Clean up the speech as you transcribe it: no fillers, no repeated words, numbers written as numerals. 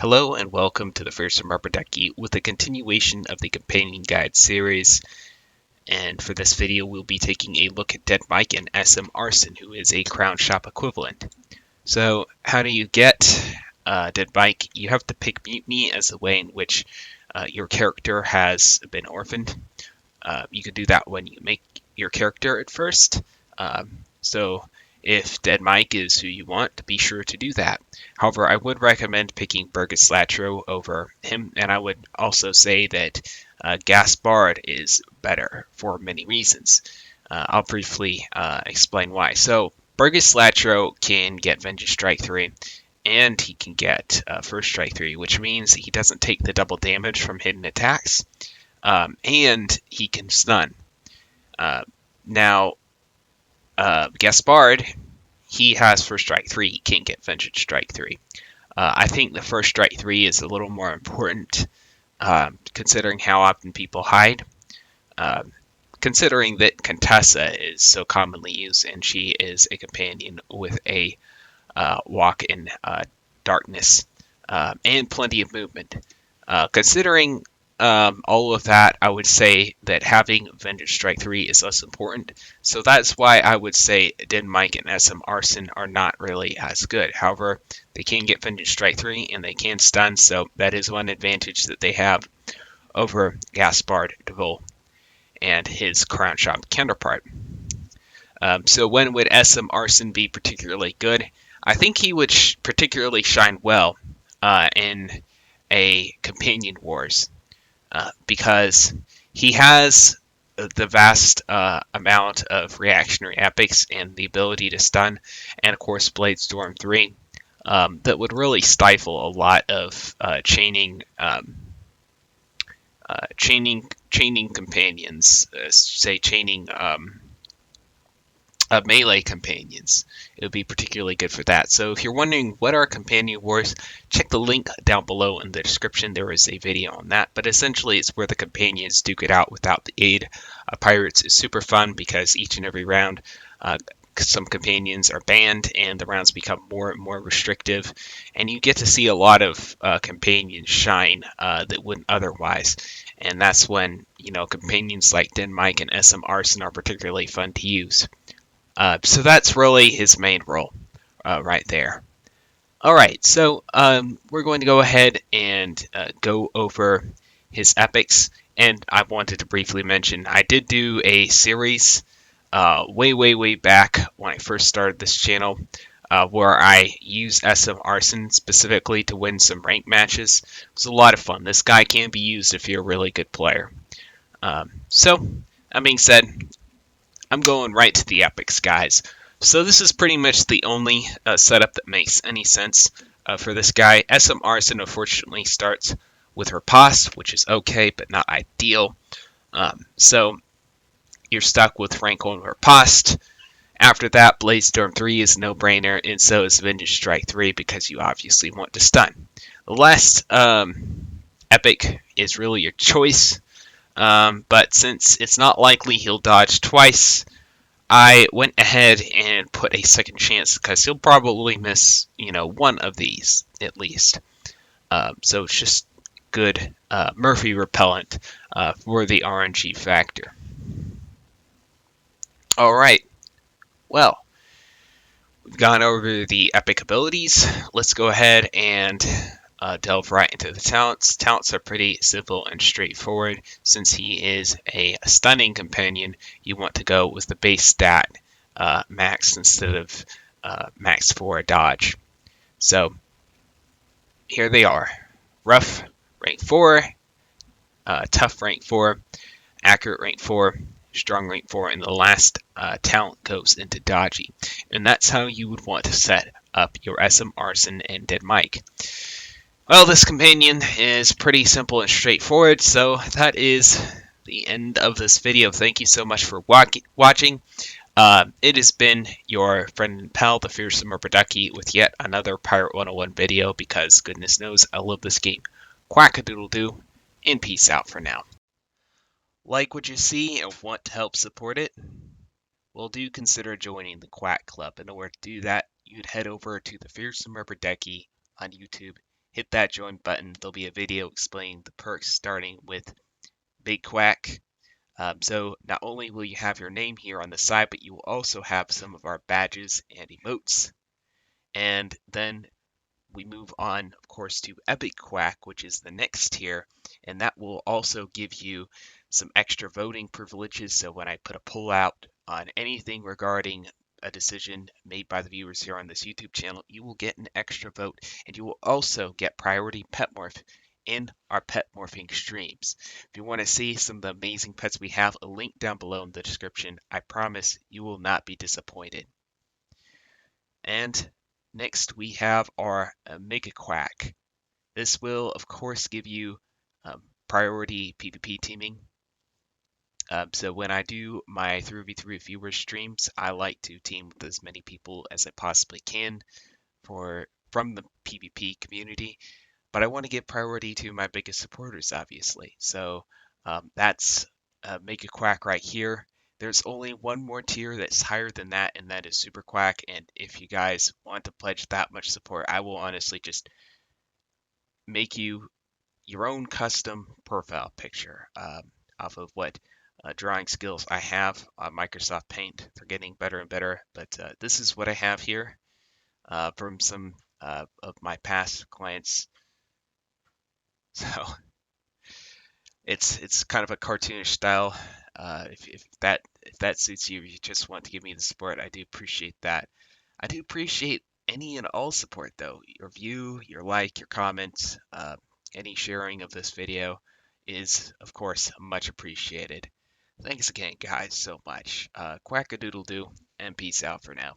Hello and welcome to the TheFearsomeRubberDucky with a continuation of the companion guide series. And for this video, we'll be taking a look at Dead Mike and SM Arson, who is a Crown Shop equivalent. So, how do you get Dead Mike? You have to pick Mutiny as the way in which your character has been orphaned. You can do that when you make your character at first. So if Dead Mike is who you want, be sure to do that. However, I would recommend picking Burgess Latro over him, and I would also say that Gaspard is better for many reasons. I'll briefly explain why. So Burgess Latro can get Vengeance Strike 3, and he can get First Strike 3, which means he doesn't take the double damage from hidden attacks, and he can stun. Now, Gaspard, he has First Strike 3. He can't get Vengeance Strike 3. I think the First Strike 3 is a little more important, considering how often people hide. Considering that Contessa is so commonly used, and she is a companion with a walk in darkness and plenty of movement. Considering all of that, I would say that having Vengeance Strike 3 is less important. So that's why I would say Dead Mike and SM Arson are not really as good. However, they can get Vengeance Strike 3 and they can stun, so that is one advantage that they have over Gaspard Devol and his Crown Shop counterpart. So when would SM Arson be particularly good? I think he would particularly shine well in a Companion Wars. Because he has the vast amount of reactionary epics and the ability to stun, and of course Bladestorm 3, that would really stifle a lot of chaining companions, say chaining melee companions. It would be particularly good for that. So if you're wondering what are companion wars, check the link down below in the description. There is a video on that, but essentially it's where the companions duke it out without the aid. Pirates is super fun because each and every round some companions are banned and the rounds become more and more restrictive, and you get to see a lot of companions shine that wouldn't otherwise. And that's when, companions like Dead Mike and SM Arson are particularly fun to use. So that's really his main role right there. Alright, so we're going to go ahead and go over his epics. And I wanted to briefly mention, I did do a series way back when I first started this channel where I used SM Arson specifically to win some ranked matches. It was a lot of fun. This guy can be used if you're a really good player. So, that being said, I'm going right to the epics, guys. So this is pretty much the only setup that makes any sense for this guy. SM Arson unfortunately starts with Riposte, which is okay, but not ideal. So you're stuck with rank 1 Riposte. After that, Bladestorm 3 is a no-brainer, and so is Vengeance Strike 3 because you obviously want to stun. The last epic is really your choice. But since it's not likely he'll dodge twice, I went ahead and put a second chance because he'll probably miss, one of these at least. So it's just good Murphy repellent for the RNG factor. Alright, well, we've gone over the epic abilities. Let's go ahead and delve right into the talents. Talents are pretty simple and straightforward. Since he is a stunning companion, you want to go with the base stat max instead of max for a dodge. So here they are. Rough, rank 4. Tough, rank 4. Accurate, rank 4. Strong, rank 4. And the last talent goes into Dodgy. And that's how you would want to set up your SM Arson and Dead Mike. Well, this companion is pretty simple and straightforward, so that is the end of this video. Thank you so much for watching. It has been your friend and pal, TheFearsomeRubberDucky, with yet another Pirate 101 video, because goodness knows I love this game. Quack-a-doodle-doo, and peace out for now. Like what you see and want to help support it? Well, do consider joining the Quack Club. In order to do that, you'd head over to TheFearsomeRubberDucky on YouTube hit that join button. There'll be a video explaining the perks starting with Big Quack. So not only will you have your name here on the side, but you will also have some of our badges and emotes. And then we move on, of course, to Epic Quack, which is the next tier, and that will also give you some extra voting privileges. So when I put a poll out on anything regarding a decision made by the viewers here on this YouTube channel, you will get an extra vote, and you will also get priority pet morph in our pet morphing streams. If you want to see some of the amazing pets we have, a link down below in the description. I promise you will not be disappointed. And next we have our Mega Quack. This will, of course, give you priority PvP teaming. So when I do my 3v3 viewer streams, I like to team with as many people as I possibly can from the PvP community. But I want to give priority to my biggest supporters, obviously. So that's Mega Quack right here. There's only one more tier that's higher than that, and that is Super Quack. And if you guys want to pledge that much support, I will honestly just make you your own custom profile picture off of what drawing skills I have on Microsoft Paint. They're getting better and better, but this is what I have here from some of my past clients. So it's kind of a cartoonish style. If that suits you, if you just want to give me the support, I do appreciate that. I do appreciate any and all support though. Your view, your like, your comments, any sharing of this video is of course much appreciated. Thanks again, guys, so much. Quack-a-doodle-doo, and peace out for now.